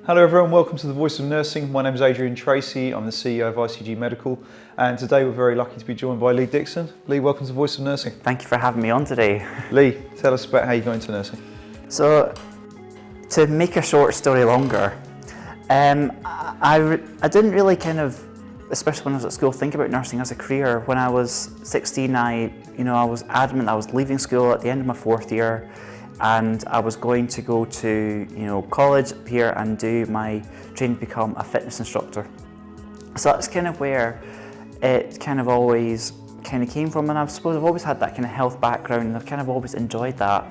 Hello everyone, welcome to The Voice of Nursing. My name is Adrian Tracy, I'm the CEO of ICG Medical, and today we're very lucky to be joined by Lee Dickson. Lee, welcome to The Voice of Nursing. Thank you for having me on today. Lee, tell us about how you got into nursing. So, to make a short story longer, I didn't really especially when I was at school, think about nursing as a career. When I was 16, I was adamant I was leaving school at the end of my fourth year, and I was going to go to college up here and do my training to become a fitness instructor. So that's kind of where it always came from, and I suppose I've always had that kind of health background, and I've kind of always enjoyed that.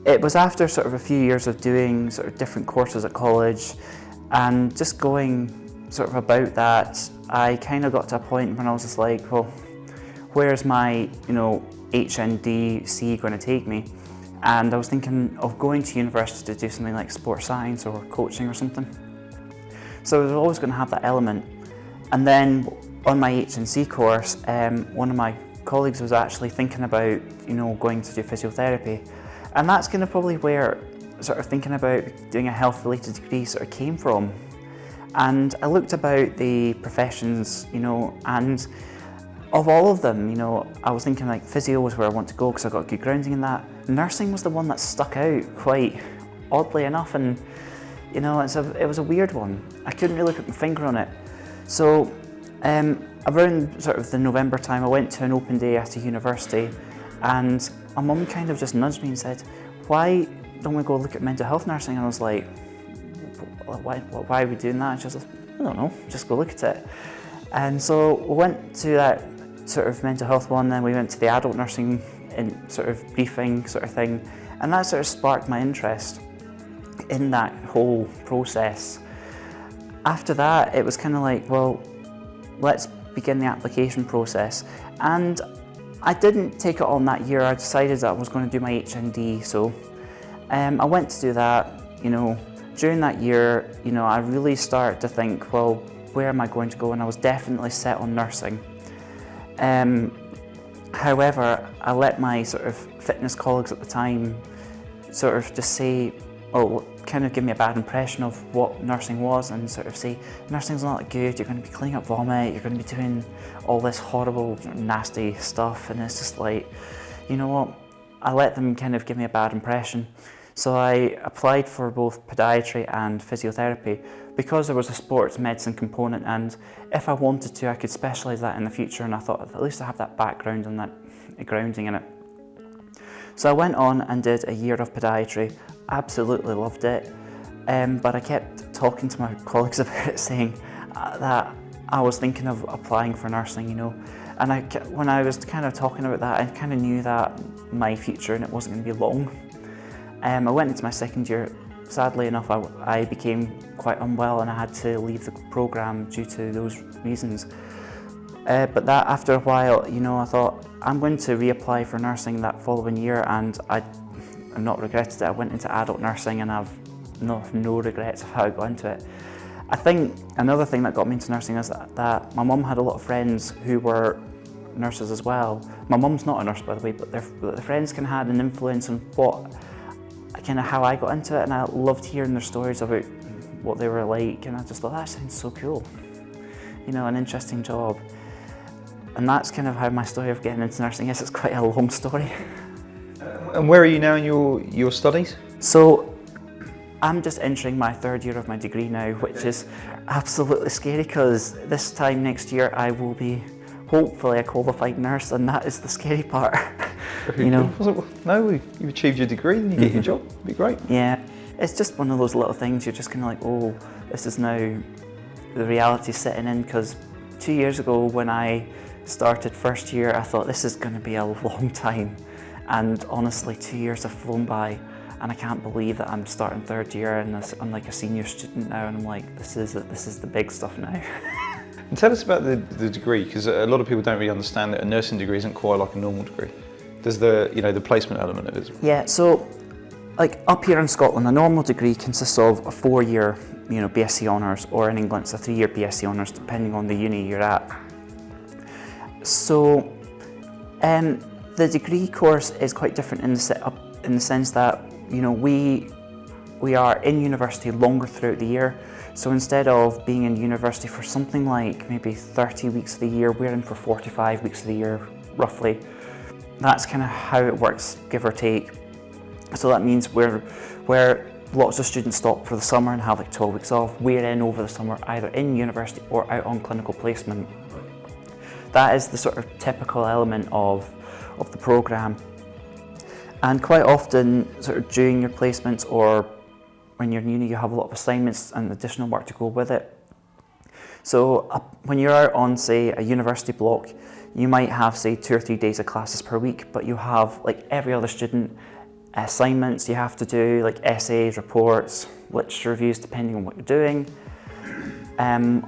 It was after sort of a few years of doing sort of different courses at college and just going sort of about that, I kind of got to a point when I was just like, well, where's my HNDC going to take me? And I was thinking of going to university to do something like sports science or coaching or something. So I was always going to have that element. And then on my HNC course, one of my colleagues was actually thinking about going to do physiotherapy. And that's kind of probably where sort of thinking about doing a health related degree sort of came from. And I looked about the professions, and of all of them, I was thinking like physio was where I want to go because I got good grounding in that. Nursing was the one that stuck out quite oddly enough, and it was a weird one. I couldn't really put my finger on it. So around sort of the November time, I went to an open day at a university, and my mum kind of just nudged me and said, "Why don't we go look at mental health nursing?" And I was like, why are we doing that? And she was like, "I don't know, just go look at it." And so we went to that sort of mental health one, then we went to the adult nursing in sort of briefing sort of thing, and that sort of sparked my interest in that whole process. After that, it was kind of like, well, let's begin the application process. And I didn't take it on that year. I decided that I was going to do my HND, so I went to do that. During that year, I really started to think, well, where am I going to go? And I was definitely set on nursing. However, I let my sort of fitness colleagues at the time sort of just say, kind of give me a bad impression of what nursing was, and sort of say, nursing's not that good, you're going to be cleaning up vomit, you're going to be doing all this horrible, nasty stuff, and it's just like, you know what, I let them kind of give me a bad impression. So I applied for both podiatry and physiotherapy because there was a sports medicine component, and if I wanted to, I could specialise that in the future, and I thought at least I have that background and that grounding in it. So I went on and did a year of podiatry, absolutely loved it, but I kept talking to my colleagues about it, saying that I was thinking of applying for nursing, and when I was kind of talking about that, I kind of knew that my future in it wasn't going to be long. I went into my second year. Sadly enough, I became quite unwell and I had to leave the programme due to those reasons. But that after a while, I thought I'm going to reapply for nursing that following year, and I've not regretted it. I went into adult nursing and I've no regrets of how I got into it. I think another thing that got me into nursing is that my mum had a lot of friends who were nurses as well. My mum's not a nurse, by the way, but their friends kind of had an influence on how I got into it, and I loved hearing their stories about what they were like, and I just thought that sounds so cool, an interesting job. And that's kind of how my story of getting into nursing is. It's quite a long story. And where are you now in your studies? So I'm just entering my third year of my degree now, which is absolutely scary because this time next year I will be hopefully a qualified nurse, and that is the scary part. No, you've achieved your degree and you get your job, it'd be great. Yeah, it's just one of those little things, you're just kind of like, oh, this is now the reality setting in, because 2 years ago when I started first year, I thought this is going to be a long time, and honestly 2 years have flown by, and I can't believe that I'm starting third year and I'm like a senior student now, and I'm like, this is the big stuff now. And tell us about the degree, because a lot of people don't really understand that a nursing degree isn't quite like a normal degree. There's the placement element of it. Yeah, so like up here in Scotland, a normal degree consists of a 4-year BSc Honours, or in England it's a 3-year BSc Honours, depending on the uni you're at. So the degree course is quite different in the sense that we we are in university longer throughout the year. So instead of being in university for something like maybe 30 weeks of the year, we're in for 45 weeks of the year, roughly. That's kind of how it works, give or take. So that means where lots of students stop for the summer and have like 12 weeks off, we're in over the summer, either in university or out on clinical placement. That is the sort of typical element of the programme. And quite often, sort of during your placements or when you're in uni, you have a lot of assignments and additional work to go with it. So when you're out on, say, a university block, you might have, say, 2 or 3 days of classes per week, but you have, like every other student, assignments you have to do, like essays, reports, literature reviews, depending on what you're doing.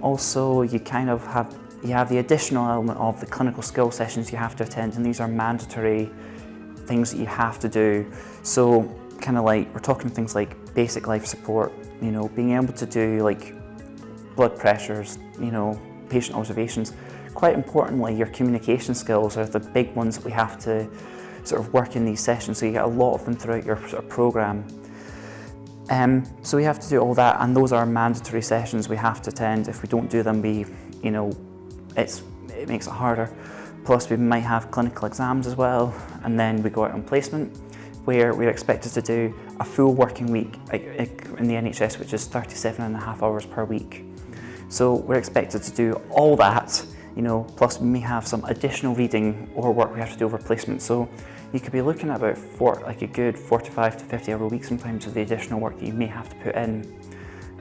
Also, you have the additional element of the clinical skill sessions you have to attend, and these are mandatory things that you have to do. So kind of like, we're talking things like basic life support, you know, being able to do like blood pressures, you know, patient observations. Quite importantly, your communication skills are the big ones that we have to sort of work in these sessions, so you get a lot of them throughout your sort of programme. So we have to do all that, and those are mandatory sessions we have to attend. If we don't do them, it makes it harder. Plus we might have clinical exams as well, and then we go out on placement, where we're expected to do a full working week in the NHS, which is 37.5 hours per week. So we're expected to do all that, you know, plus we may have some additional reading or work we have to do over placement. So you could be looking at about a good 45 to 50 hour week sometimes of the additional work that you may have to put in,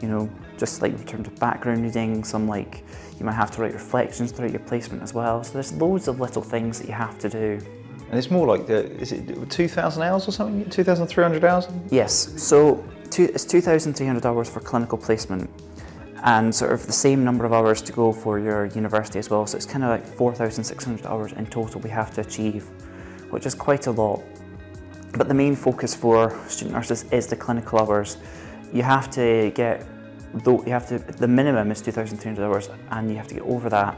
you know, just like in terms of background reading, you might have to write reflections throughout your placement as well. So there's loads of little things that you have to do. And it's more like, is it 2,000 hours or something? 2,300 hours? Yes, so it's 2,300 hours for clinical placement, and sort of the same number of hours to go for your university as well. So it's kind of like 4,600 hours in total we have to achieve, which is quite a lot. But the main focus for student nurses is the clinical hours. You have to the minimum is 2,300 hours, and you have to get over that,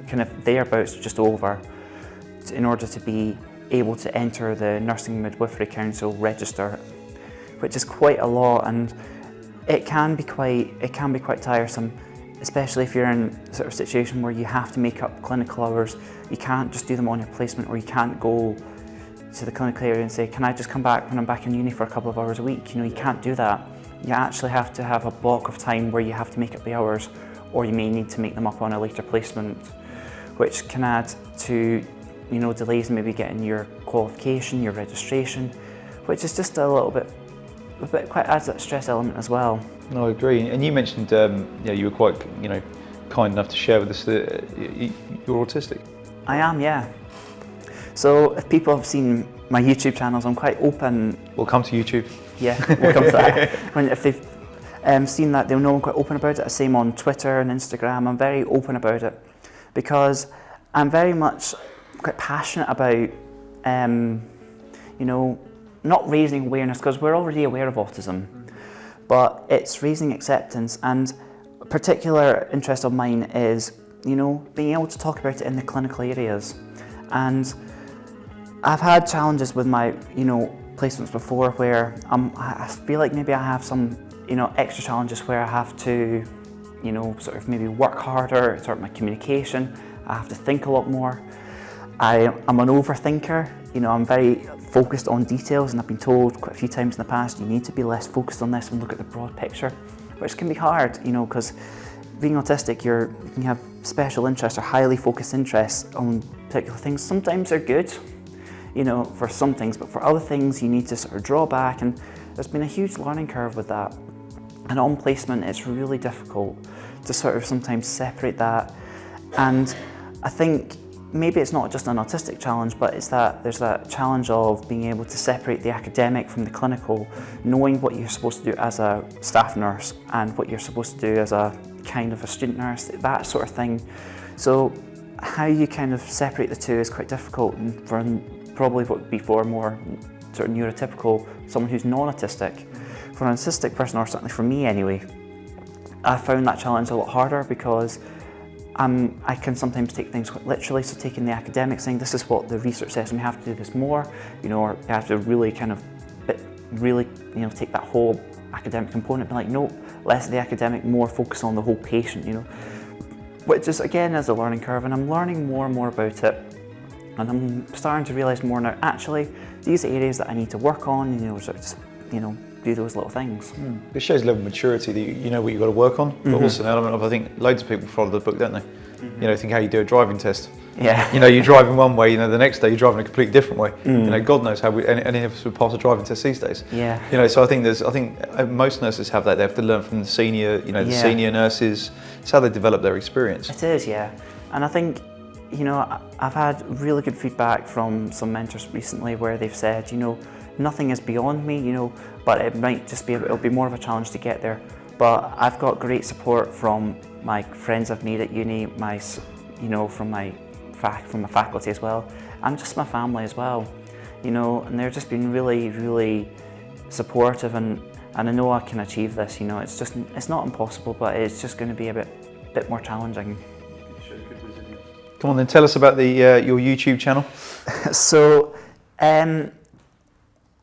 kind of thereabouts, just over, in order to be able to enter the Nursing Midwifery Council register, which is quite a lot, and it can be quite tiresome, especially if you're in a sort of situation where you have to make up clinical hours. You can't just do them on your placement, or you can't go to the clinical area and say, can I just come back when I'm back in uni for a couple of hours a week? You know, you can't do that. You actually have to have a block of time where you have to make up the hours, or you may need to make them up on a later placement, which can add to, you know, delays in maybe getting your qualification, your registration, which is just quite adds that stress element as well. No, I agree. And you mentioned, you were quite, kind enough to share with us that you're autistic. I am, yeah. So if people have seen my YouTube channels, I'm quite open. We'll come to YouTube. Yeah, we'll come to that. If they've seen that, they'll know I'm quite open about it. Same on Twitter and Instagram. I'm very open about it because I'm very much quite passionate about, not raising awareness, because we're already aware of autism, but it's raising acceptance. And a particular interest of mine is, being able to talk about it in the clinical areas. And I've had challenges with my, placements before where I feel like maybe I have some, extra challenges where I have to, sort of maybe work harder, sort of my communication. I have to think a lot more. I'm an overthinker. I'm very focused on details, and I've been told quite a few times in the past, you need to be less focused on this and look at the broad picture, which can be hard, because being autistic, you can have special interests or highly focused interests on particular things. Sometimes they're good, for some things, but for other things you need to sort of draw back, and there's been a huge learning curve with that. And on placement, it's really difficult to sort of sometimes separate that. And I think maybe it's not just an autistic challenge, but it's that there's that challenge of being able to separate the academic from the clinical, knowing what you're supposed to do as a staff nurse and what you're supposed to do as a kind of a student nurse, that sort of thing. So how you kind of separate the two is quite difficult, and for probably what would be for more sort of neurotypical, someone who's non-autistic. For an autistic person, or certainly for me anyway, I found that challenge a lot harder because I can sometimes take things quite literally. So taking the academic, saying this is what the research says and we have to do this more, or you have to really kind of take that whole academic component, but like, nope, less of the academic, more focus on the whole patient, you know, which is again is a learning curve, and I'm learning more and more about it, and I'm starting to realise more now, actually, these are areas that I need to work on, you know, sort of just, you know, do those little things. It shows a level of maturity that you know what you've got to work on, but also an element of, I think, loads of people follow the book, don't they? You know, think how you do a driving test. Yeah. You know, you're driving one way, you know, the next day you're driving a completely different way. You know, God knows how any of us would pass a driving test these days. Yeah. You know, so I think most nurses have that. They have to learn from the senior, you know, the senior nurses. It's how they develop their experience. It is, yeah. And I think, you know, I've had really good feedback from some mentors recently where they've said, you know, nothing is beyond me, you know, but it might just be, it'll be more of a challenge to get there. But I've got great support from my friends I've made at uni, you know, from my faculty as well, and just my family as well, you know, and they're just been really, really supportive, and I know I can achieve this, you know, it's not impossible, but it's just going to be a bit more challenging. Come on then, tell us about your YouTube channel. So,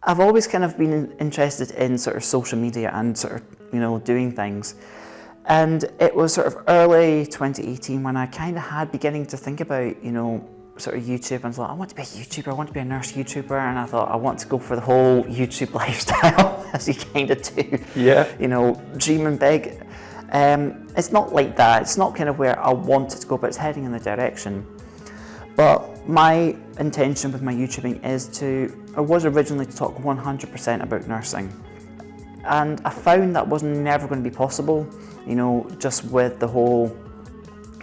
I've always kind of been interested in sort of social media and sort of, you know, doing things. And it was sort of early 2018 when I kind of had beginning to think about, you know, sort of YouTube, and I was like, I want to be a YouTuber, I want to be a nurse YouTuber, and I thought I want to go for the whole YouTube lifestyle, as you kind of do. Yeah. You know, dreaming big. It's not like that, it's not kind of where I want it to go, but it's heading in the direction. But my intention with my YouTubing was originally to talk 100% about nursing. And I found that was never going to be possible, you know, just with the whole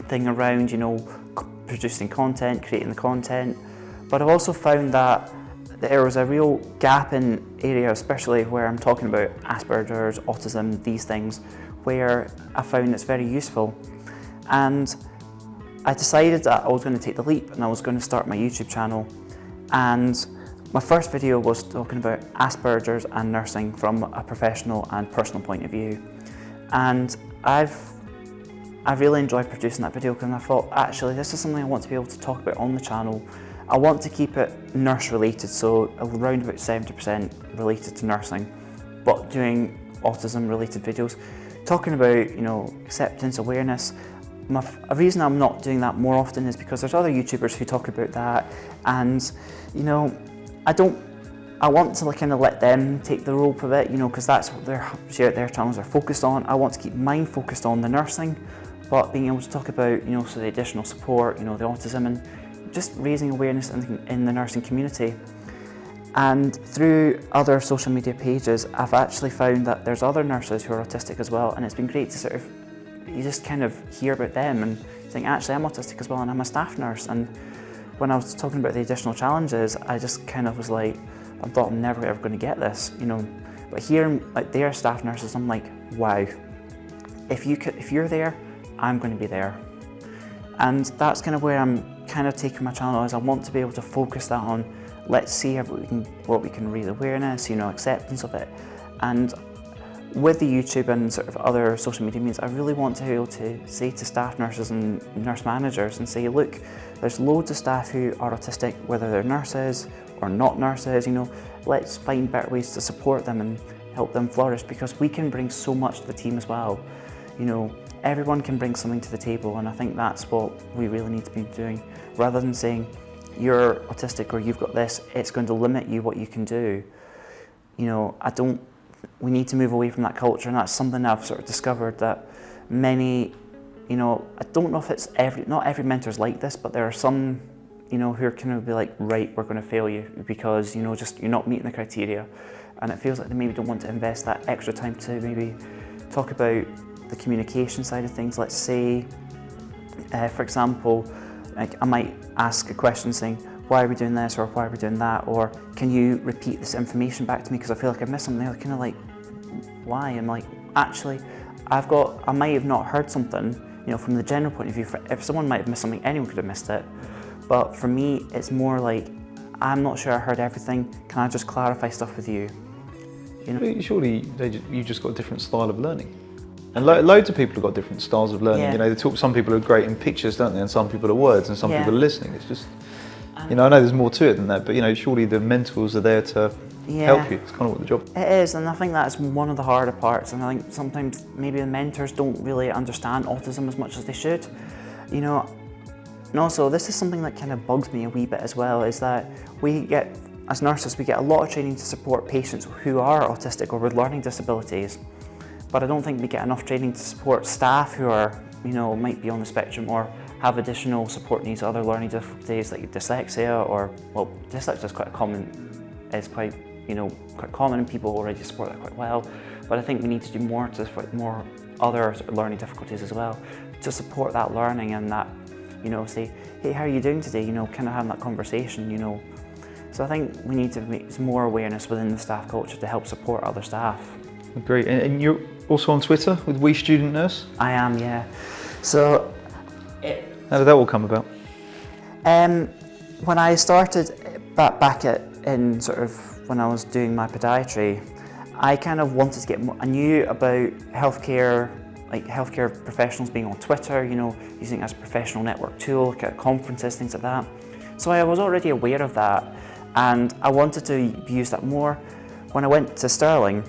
thing around, you know, producing content, creating the content. But I've also found that there was a real gap in area, especially where I'm talking about Asperger's, autism, these things, where I found it's very useful. And I decided that I was going to take the leap and I was going to start my YouTube channel. And my first video was talking about Asperger's and nursing from a professional and personal point of view. And I really enjoyed producing that video because I thought, actually, this is something I want to be able to talk about on the channel. I want to keep it nurse related, so around about 70% related to nursing, but doing autism related videos, talking about, you know, acceptance, awareness. A reason I'm not doing that more often is because there's other YouTubers who talk about that, and, you know, I want to kind of let them take the rope of it, you know, because that's what their channels are focused on. I want to keep mine focused on the nursing, but being able to talk about, you know, so the additional support, you know, the autism, and just raising awareness in the nursing community. And through other social media pages, I've actually found that there's other nurses who are autistic as well, and it's been great to sort of, you just kind of hear about them and think, actually, I'm autistic as well, and I'm a staff nurse. And when I was talking about the additional challenges, I just kind of was like, I thought I'm never ever going to get this, you know. But hearing like their staff nurses, I'm like, wow, if you're there, I'm going to be there. And that's kind of where I'm kind of taking my channel, is I want to be able to focus that on, let's see what we can raise awareness, you know, acceptance of it. And with the YouTube and sort of other social media means, I really want to be able to say to staff nurses and nurse managers and say, look, there's loads of staff who are autistic, whether they're nurses or not nurses, you know, let's find better ways to support them and help them flourish, because we can bring so much to the team as well. You know, everyone can bring something to the table, and I think that's what we really need to be doing, rather than saying, you're autistic or you've got this, it's going to limit you what you can do. You know, we need to move away from that culture, and that's something I've sort of discovered that many, you know, I don't know if it's not every mentor's like this, but there are some, you know, who are kind of be like, right, we're going to fail you because, you know, just you're not meeting the criteria. And it feels like they maybe don't want to invest that extra time to maybe talk about the communication side of things. Let's say, for example, like I might ask a question saying, why are we doing this, or why are we doing that, or can you repeat this information back to me because I feel like I missed something. They're kind of like, why? I'm like, actually, I might have not heard something, you know, from the general point of view. If someone might have missed something, anyone could have missed it. But for me, it's more like, I'm not sure I heard everything. Can I just clarify stuff with you? You know? Surely you just got a different style of learning. And loads of people have got different styles of learning. Yeah. You know, some people are great in pictures, don't they? And some people are words, and some Yeah. people are listening. It's just, you know, I know there's more to it than that, but, you know, surely the mentors are there to help you. It's kind of what the job. It is, and I think that's one of the harder parts, and I think sometimes maybe the mentors don't really understand autism as much as they should, you know. And also, this is something that kind of bugs me a wee bit as well, is that as nurses, we get a lot of training to support patients who are autistic or with learning disabilities, but I don't think we get enough training to support staff who are, you know, might be on the spectrum or have additional support needs, other learning difficulties like dyslexia, or, well, dyslexia is quite common and people already support that quite well, but I think we need to do more to support more other sort of learning difficulties as well, to support that learning and that, you know, say, hey, how are you doing today? You know, kind of having that conversation, you know. So I think we need to make some more awareness within the staff culture to help support other staff. Great, and you're also on Twitter with We Student Nurse? I am, yeah. So, how did that all come about? When I started back in sort of when I was doing my podiatry, I kind of wanted to get more, I knew about healthcare, like healthcare professionals being on Twitter, you know, using it as a professional network tool, look at conferences, things like that. So I was already aware of that, and I wanted to use that more. When I went to Stirling,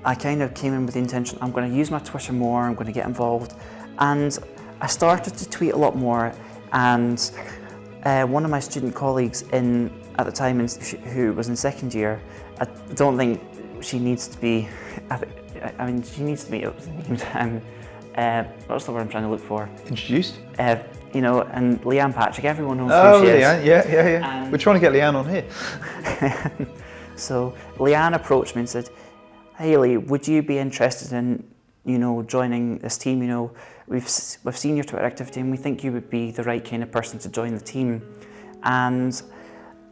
I kind of came in with the intention, I'm going to use my Twitter more, I'm going to get involved, and I started to tweet a lot more, and one of my student colleagues at the time who was in second year, I don't think she needs to be, I mean, she needs to be, what's the word I'm trying to look for? Introduced? You know, and Leanne Patrick, everyone knows who she is. Leanne, yeah. We're trying to get Leanne on here. So Leanne approached me and said, hey Lee, would you be interested in, you know, joining this team? You know, we've seen your Twitter activity and we think you would be the right kind of person to join the team. And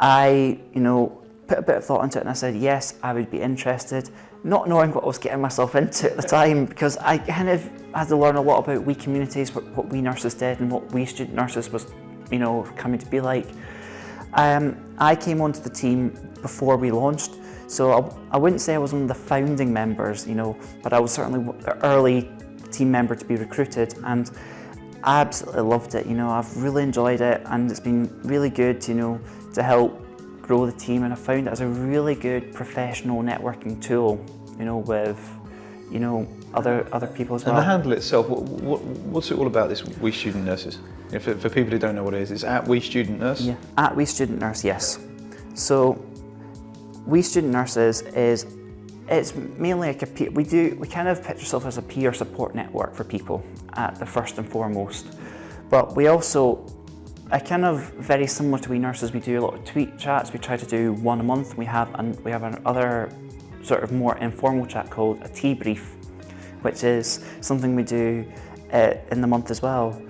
I, you know, put a bit of thought into it and I said, yes, I would be interested, not knowing what I was getting myself into at the time, because I kind of had to learn a lot about we communities, what we nurses did and what we student nurses was, you know, coming to be like. I came onto the team before we launched, so I wouldn't say I was one of the founding members, you know, but I was certainly an early team member to be recruited, and I absolutely loved it. You know, I've really enjoyed it, and it's been really good, you know, to help grow the team, and I found it as a really good professional networking tool, you know, with, you know, other people as well. And the handle itself, what's it all about, this We Student Nurses? You know, for people who don't know what it is, it's at We Student Nurse? Yeah, at We Student Nurse, yes. So We Student Nurses it's mainly we kind of picture ourselves as a peer support network for people at the first and foremost, but we also, kind of very similar to We Nurses, we do a lot of tweet chats. We try to do one a month. We have another sort of more informal chat called a tea brief, which is something we do in the month as well.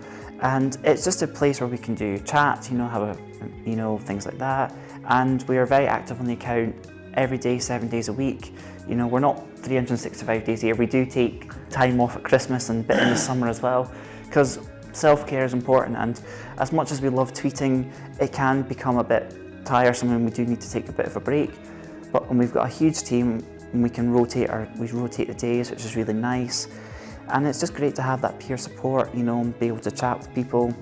And it's just a place where we can do chat, you know, have you know, things like that. And we are very active on the account every day, 7 days a week. You know, we're not 365 days a year. We do take time off at Christmas and a bit in the summer as well, because self-care is important, and as much as we love tweeting, it can become a bit tiresome and we do need to take a bit of a break. But when we've got a huge team, we can rotate the days, which is really nice. And it's just great to have that peer support, you know, and be able to chat with people.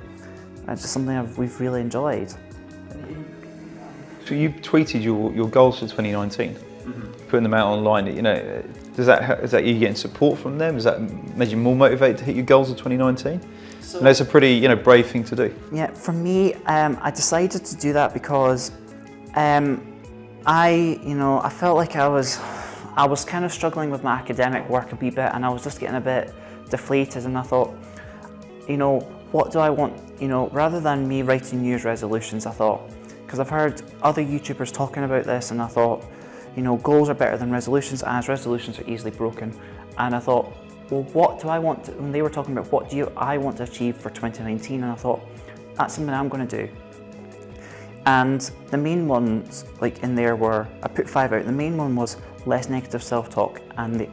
It's just something we've really enjoyed. So you tweeted your goals for 2019, putting them out online. You know, is that you getting support from them? Has that made you more motivated to hit your goals of 2019? And it's a pretty, you know, brave thing to do. Yeah, for me, I decided to do that because I felt like I was kind of struggling with my academic work a wee bit, and I was just getting a bit deflated, and I thought, you know, what do I want, you know, rather than me writing New Year's resolutions, I thought, because I've heard other YouTubers talking about this, and I thought, you know, goals are better than resolutions, as resolutions are easily broken. And I thought, well, what do I want to, when they were talking about what do I want to achieve for 2019, and I thought, that's something I'm going to do. And the main ones, like in there were, I put 5 out, the main one was less negative self-talk and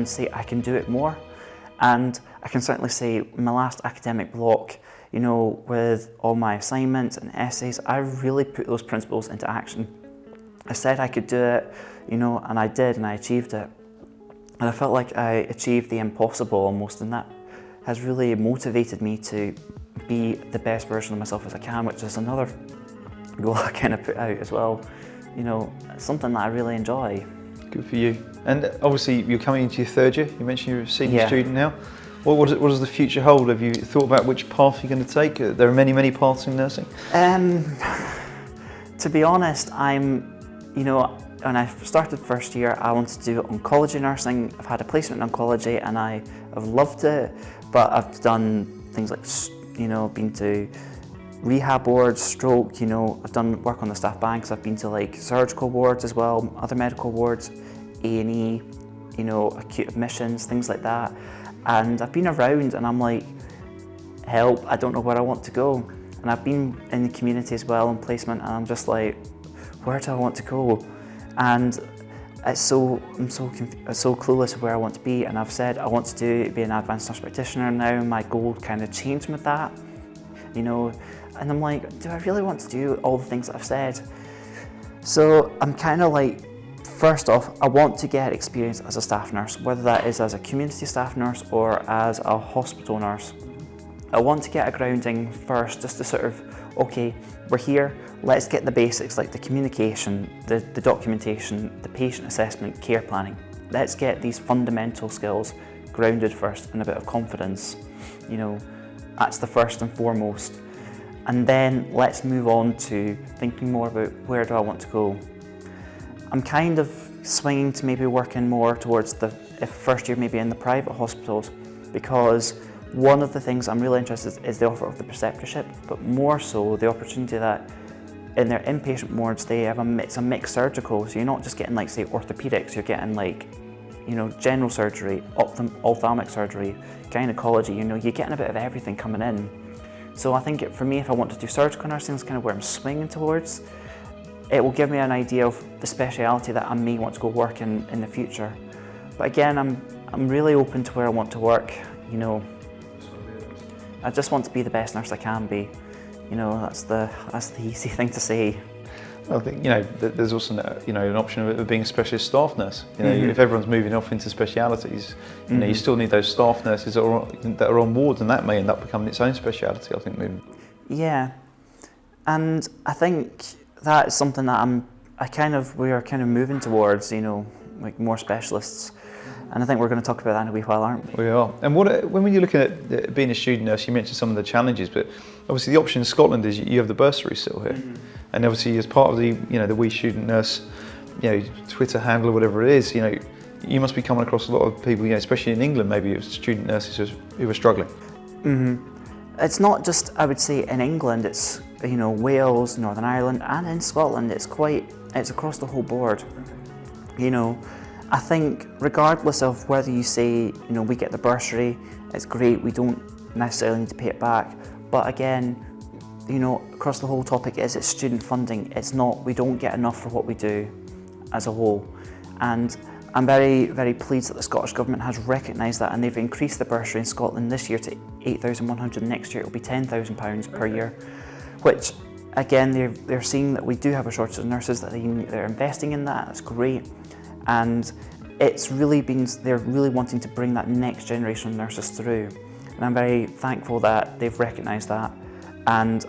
say I can do it more. And I can certainly say in my last academic block, you know, with all my assignments and essays, I really put those principles into action. I said I could do it, you know, and I did, and I achieved it. And I felt like I achieved the impossible almost, and that has really motivated me to be the best version of myself as I can, which is another goal I kind of put out as well. you know, something that I really enjoy. Good for you. And obviously you're coming into your third year. You mentioned you're a senior Yeah. student now. What does the future hold? Have you thought about which path you're going to take? There are many paths in nursing. To be honest, you know, when I started first year, I wanted to do oncology nursing. I've had a placement in oncology and I have loved it, but I've done things like, you know, been to rehab wards, stroke, you know, I've done work on the staff banks, I've been to like surgical wards as well, other medical wards, A&E, you know, acute admissions, things like that. And I've been around and I'm like, help, I don't know where I want to go. And I've been in the community as well in placement and I'm just like, where do I want to go? And I'm so clueless of where I want to be, and I've said I want to be an advanced nurse practitioner now. My goal kind of changed with that, you know, and I'm like, do I really want to do all the things that I've said? So I'm kind of like, first off, I want to get experience as a staff nurse, whether that is as a community staff nurse or as a hospital nurse. I want to get a grounding first, just to sort of, okay, we're here, let's get the basics like the communication, the documentation, the patient assessment, care planning. Let's get these fundamental skills grounded first and a bit of confidence. You know, that's the first and foremost. And then let's move on to thinking more about where do I want to go. I'm kind of swinging to maybe working more towards if first year maybe in the private hospitals, because one of the things I'm really interested in is the offer of the preceptorship, but more so the opportunity that in their inpatient wards they have it's a mixed surgical, so you're not just getting like say orthopedics, you're getting like, you know, general surgery, ophthalmic surgery, gynecology, you know, you're getting a bit of everything coming in. So I think for me, if I want to do surgical nursing, it's kind of where I'm swinging towards. It will give me an idea of the speciality that I may want to go work in the future. But again, I'm really open to where I want to work, you know. I just want to be the best nurse I can be. You know, that's the easy thing to say. I think, you know, there's also, you know, an option of being a specialist staff nurse. You know, if everyone's moving off into specialities, you know, you still need those staff nurses that are on wards, and that may end up becoming its own speciality, I think, moving. Yeah, and I think that is something that we are kind of moving towards, you know, like more specialists. And I think we're going to talk about that in a wee while, aren't we? We are. And when you're looking at being a student nurse, you mentioned some of the challenges, but obviously the option in Scotland is you have the bursary still here. And obviously as part of the, you know, the We Student Nurse, you know, Twitter handle or whatever it is, you know, you must be coming across a lot of people, you know, especially in England, maybe student nurses who are struggling. It's not just, I would say, in England, it's, you know, Wales, Northern Ireland, and in Scotland, it's across the whole board. You know, I think regardless of whether you say, you know, we get the bursary, it's great, we don't necessarily need to pay it back. But again, you know, across the whole topic it's student funding. It's not, we don't get enough for what we do as a whole. And I'm very, very pleased that the Scottish Government has recognised that, and they've increased the bursary in Scotland this year to £8,100. Next year it will be £10,000 per year, which again, they're seeing that we do have a shortage of nurses, that they're investing in that. That's great. And it's really they're really wanting to bring that next generation of nurses through. And I'm very thankful that they've recognised that. And,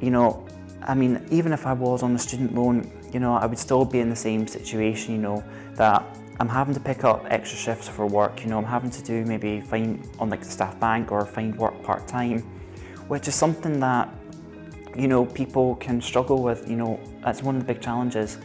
you know, I mean, even if I was on a student loan, you know, I would still be in the same situation, you know, that I'm having to pick up extra shifts for work, you know, I'm having to do maybe find on like the staff bank or find work part-time, which is something that, you know, people can struggle with, you know, that's one of the big challenges.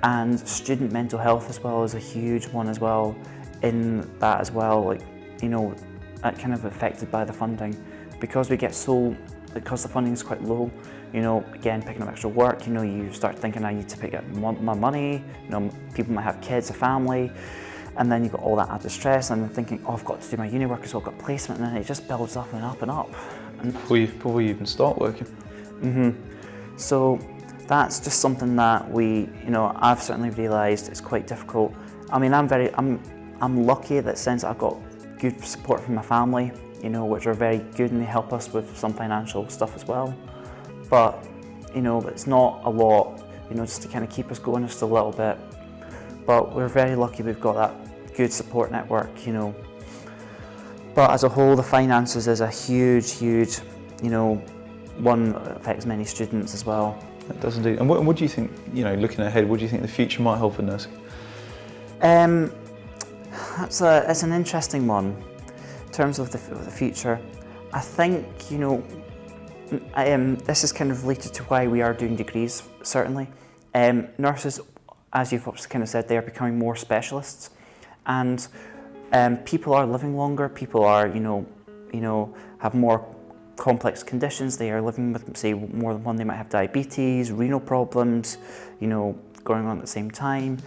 And student mental health as well is a huge one as well in that as well, like, you know, that kind of affected by the funding. Because the funding is quite low, you know, again, picking up extra work, you know, you start thinking I need to pick up my money, you know, people might have kids, a family, and then you've got all that added stress, and thinking, oh, I've got to do my uni work as well, I've got placement, and then it just builds up and up and up. And before you even start working. So that's just something that you know, I've certainly realised it's quite difficult. I mean, I'm lucky in that sense I've got good support from my family, you know, which are very good, and they help us with some financial stuff as well. But, you know, it's not a lot, you know, just to kind of keep us going just a little bit. But we're very lucky we've got that good support network, you know. But as a whole, the finances is a huge, you know, one that affects many students as well. It does indeed. And what do you think, looking ahead, what do you think the future might hold for nursing? It's an interesting one in terms of the future. I think, this is kind of related to why we are doing degrees, certainly. Nurses, as you've kind of said, they are becoming more specialists, and people are living longer. People are, have more complex conditions. They are living with, say, more than one. They might have diabetes, renal problems, going on at the same time.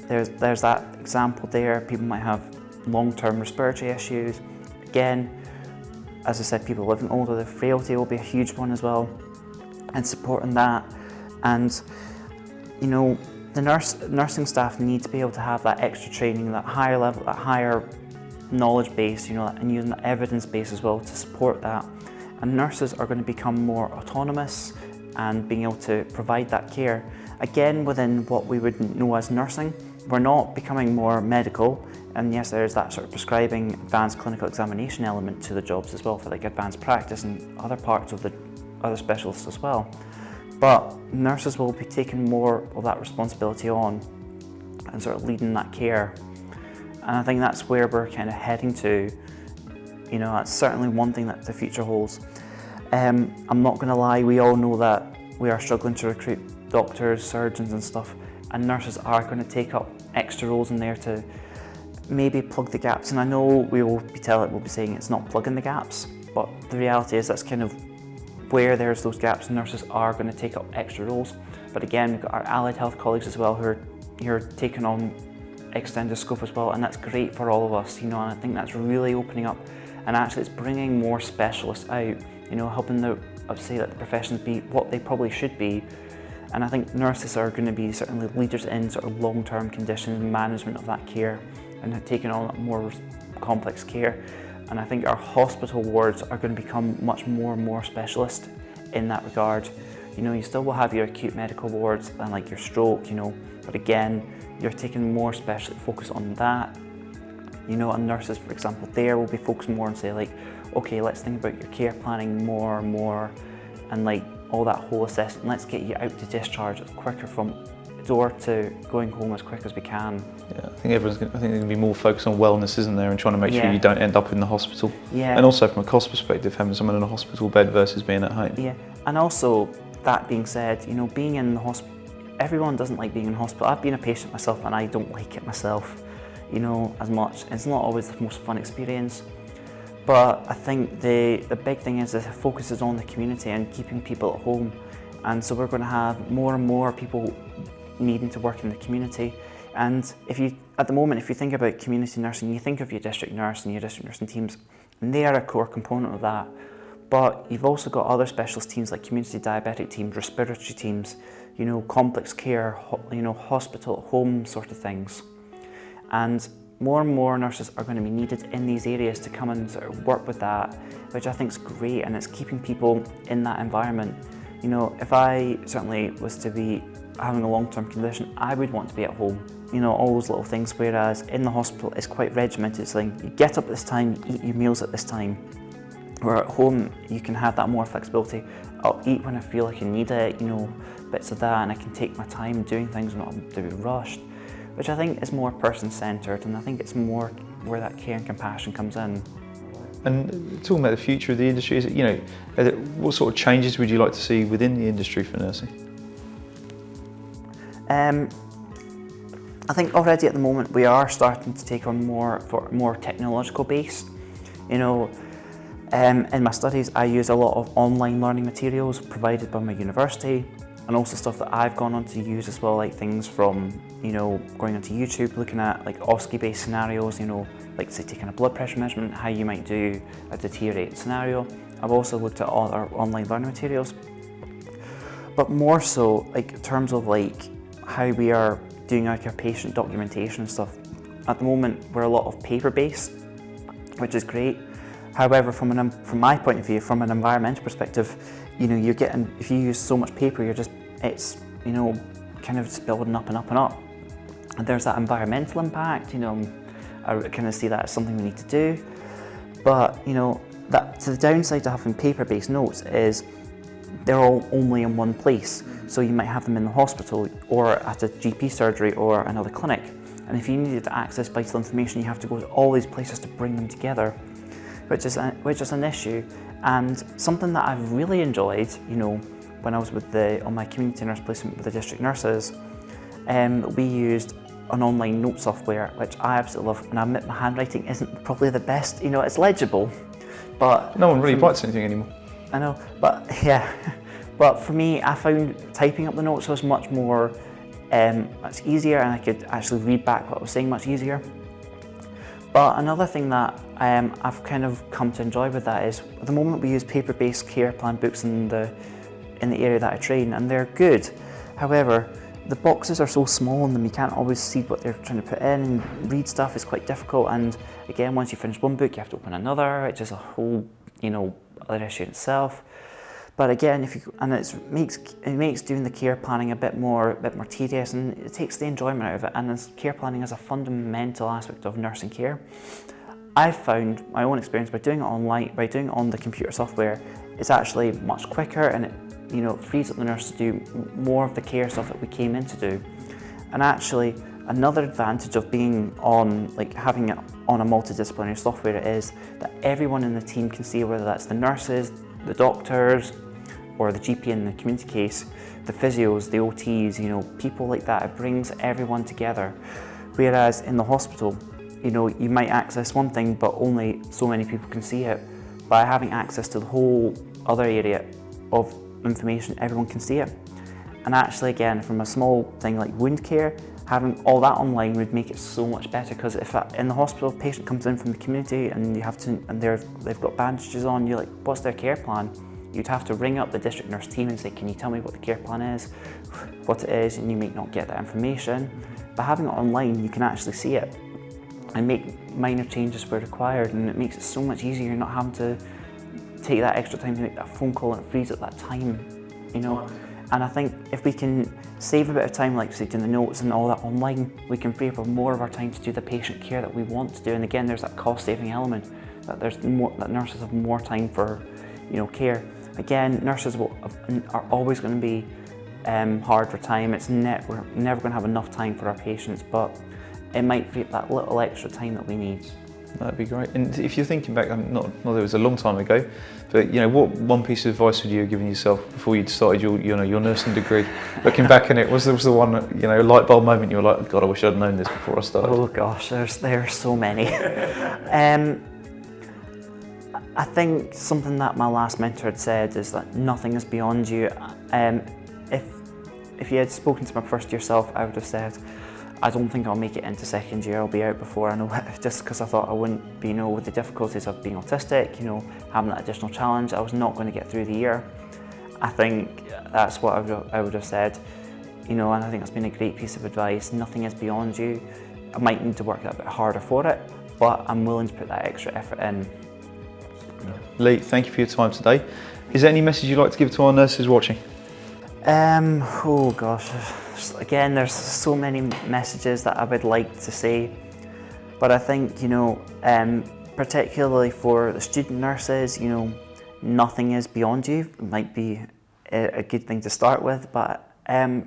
There's that example there. People might have long-term respiratory issues. Again, as I said, people living older, their frailty will be a huge one as well, and supporting that. And the nursing staff need to be able to have that extra training, that higher level, that higher knowledge base, and using the evidence base as well to support that. And nurses are going to become more autonomous and being able to provide that care. Again, within what we would know as nursing, we're not becoming more medical, and yes, there's that sort of prescribing advanced clinical examination element to the jobs as well for like advanced practice and other parts of the other specialists as well. But nurses will be taking more of that responsibility on and sort of leading that care. And I think that's where we're kind of heading to. That's certainly one thing that the future holds. I'm not going to lie, we all know that we are struggling to recruit doctors, surgeons and stuff, and nurses are going to take up extra roles in there to maybe plug the gaps. And I know we'll be saying it's not plugging the gaps, but the reality is that's kind of where there's those gaps. Nurses are going to take up extra roles. But again, we've got our allied health colleagues as well who are taking on extended scope as well, and that's great for all of us, and I think that's really opening up, and actually it's bringing more specialists out, helping the professions be what they probably should be. And I think nurses are going to be certainly leaders in sort of long-term condition management of that care and taking on more complex care. And I think our hospital wards are going to become much more and more specialist in that regard. You still will have your acute medical wards and like your stroke, but again, you're taking more special focus on that. And nurses, for example, there will be focused more on say like, okay, let's think about your care planning more and more, and like all that whole assessment. Let's get you out to discharge quicker from door to going home as quick as we can. Yeah, I think there's going to be more focus on wellness, isn't there, and trying to make sure you don't end up in the hospital. Yeah. And also from a cost perspective, having someone in a hospital bed versus being at home. Yeah, and also that being said, being in the hospital, everyone doesn't like being in hospital. I've been a patient myself and I don't like it myself, as much. It's not always the most fun experience. But I think the big thing is the focus is on the community and keeping people at home. And so we're going to have more and more people needing to work in the community. And at the moment, if you think about community nursing, you think of your district nurse and your district nursing teams, and they are a core component of that. But you've also got other specialist teams like community diabetic teams, respiratory teams, complex care, hospital, home sort of things. And more nurses are going to be needed in these areas to come and sort of work with that, which I think is great, and it's keeping people in that environment. If I certainly was to be having a long-term condition, I would want to be at home. All those little things, whereas in the hospital it's quite regimented. It's like you get up at this time, you eat your meals at this time. Where at home you can have that more flexibility. I'll eat when I feel like I need it, bits of that, and I can take my time doing things and not have to be rushed, which I think is more person-centred, and I think it's more where that care and compassion comes in. And talking about the future of the industry, what sort of changes would you like to see within the industry for nursing? I think already at the moment we are starting to take on more technological based. In my studies I use a lot of online learning materials provided by my university, and also stuff that I've gone on to use as well, like things from going onto YouTube, looking at like OSCE based scenarios, like say taking a blood pressure measurement, how you might do a deteriorated scenario. I've also looked at all our online learning materials, but more so like in terms of like how we are doing like our patient documentation and stuff. At the moment we're a lot of paper based, which is great. However, from my point of view, from an environmental perspective, you're getting, if you use so much paper, it's kind of just building up and up and up. And there's that environmental impact, I kind of see that as something we need to do. But, the downside to having paper-based notes is they're all only in one place. So you might have them in the hospital or at a GP surgery or another clinic. And if you needed to access vital information, you have to go to all these places to bring them together, which is an issue. And something that I've really enjoyed, when I was on my community nurse placement with the district nurses, we used an online note software, which I absolutely love. And I admit my handwriting isn't probably the best, it's legible, but no one really writes anything anymore. I know, but yeah. But for me, I found typing up the notes was much more, much easier, and I could actually read back what I was saying much easier. But another thing that I've kind of come to enjoy with that is, at the moment we use paper-based care plan books in the area that I train, and they're good. However, the boxes are so small in them, you can't always see what they're trying to put in, and read stuff is quite difficult. And again, once you finish one book, you have to open another, which is a whole, other issue in itself. But again, it makes doing the care planning a bit more tedious, and it takes the enjoyment out of it. And care planning is a fundamental aspect of nursing care. I've found my own experience by doing it online, by doing it on the computer software, it's actually much quicker, and it frees up the nurse to do more of the care stuff that we came in to do. And actually, another advantage of being on, having it on a multidisciplinary software is that everyone in the team can see, whether that's the nurses, the doctors, or the GP in the community case, the physios, the OTs, people like that. It brings everyone together. Whereas in the hospital, you might access one thing, but only so many people can see it. By having access to the whole other area of information, everyone can see it. And actually, again, from a small thing like wound care, having all that online would make it so much better, because if in the hospital, a patient comes in from the community and they've got bandages on, you're like, what's their care plan? You'd have to ring up the district nurse team and say, can you tell me what the care plan is, what it is, and you may not get that information. By having it online, you can actually see it and make minor changes where required, and it makes it so much easier. You're not having to take that extra time to make that phone call, and it frees up that time, And I think if we can save a bit of time, like say doing the notes and all that online, we can free up more of our time to do the patient care that we want to do. And again, there's that cost-saving element, that nurses have more time for, care. Again, nurses are always going to be hard for time. We're never going to have enough time for our patients, but it might free up that little extra time that we need. That'd be great. And if you're thinking back, not that it was a long time ago, but what one piece of advice would you have given yourself before you'd started your nursing degree? Looking back on it, was there the one light bulb moment you were like, God, I wish I'd known this before I started? Oh gosh, there's so many. I think something that my last mentor had said is that nothing is beyond you. If you had spoken to my first year self, I would have said, I don't think I'll make it into second year. I'll be out before I know it, just because I thought I wouldn't be, with the difficulties of being autistic, having that additional challenge, I was not going to get through the year. I think that's what I would have said, and I think that's been a great piece of advice. Nothing is beyond you. I might need to work a bit harder for it, but I'm willing to put that extra effort in. Lee, thank you for your time today. Is there any message you'd like to give to our nurses watching? Oh gosh, again, there's so many messages that I would like to say, but I think, particularly for the student nurses, nothing is beyond you. It might be a good thing to start with, but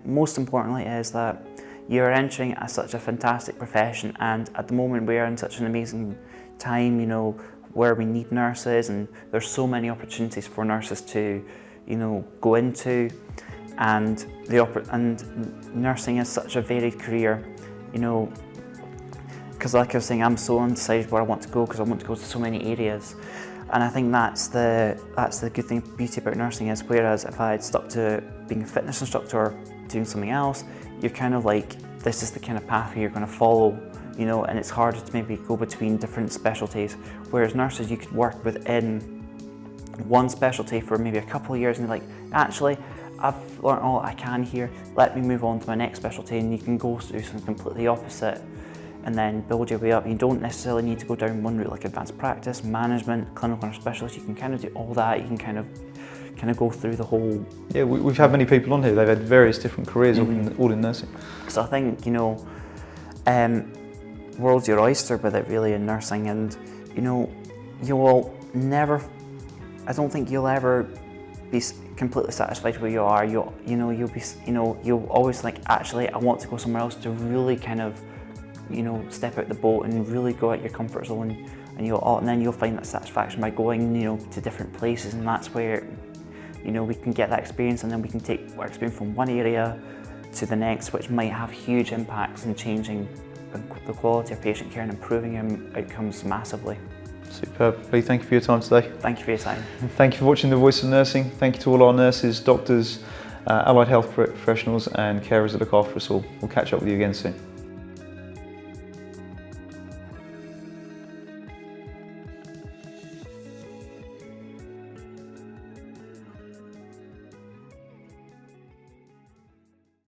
most importantly is that you're entering such a fantastic profession, and at the moment we are in such an amazing time, where we need nurses, and there's so many opportunities for nurses to, go into. And nursing is such a varied career, because like I was saying, I'm so undecided where I want to go, because I want to go to so many areas. And I think that's the beauty about nursing is, whereas if I had stuck to being a fitness instructor or doing something else, you're kind of like, this is the kind of path you're going to follow, and it's harder to maybe go between different specialties. Whereas nurses, you could work within one specialty for maybe a couple of years and you're like, actually, I've learned all I can here, let me move on to my next specialty, and you can go do something completely opposite and then build your way up. You don't necessarily need to go down one route like advanced practice, management, clinical nurse specialist. You can kind of do all that. You can kind of go through the whole... Yeah, we've had many people on here, they've had various different careers, all in nursing. So I think, world's your oyster with it really in nursing, and you will never, I don't think you'll ever be completely satisfied where you are. You'll always think, actually, I want to go somewhere else, to really kind of, step out the boat and really go out your comfort zone. And then you'll find that satisfaction by going, to different places, and that's where, we can get that experience, and then we can take our experience from one area to the next, which might have huge impacts in changing the quality of patient care and improving outcomes massively. Superb. Lee, thank you for your time today. Thank you for your time. Thank you for watching The Voice of Nursing. Thank you to all our nurses, doctors, allied health professionals and carers that look after us all. We'll catch up with you again soon.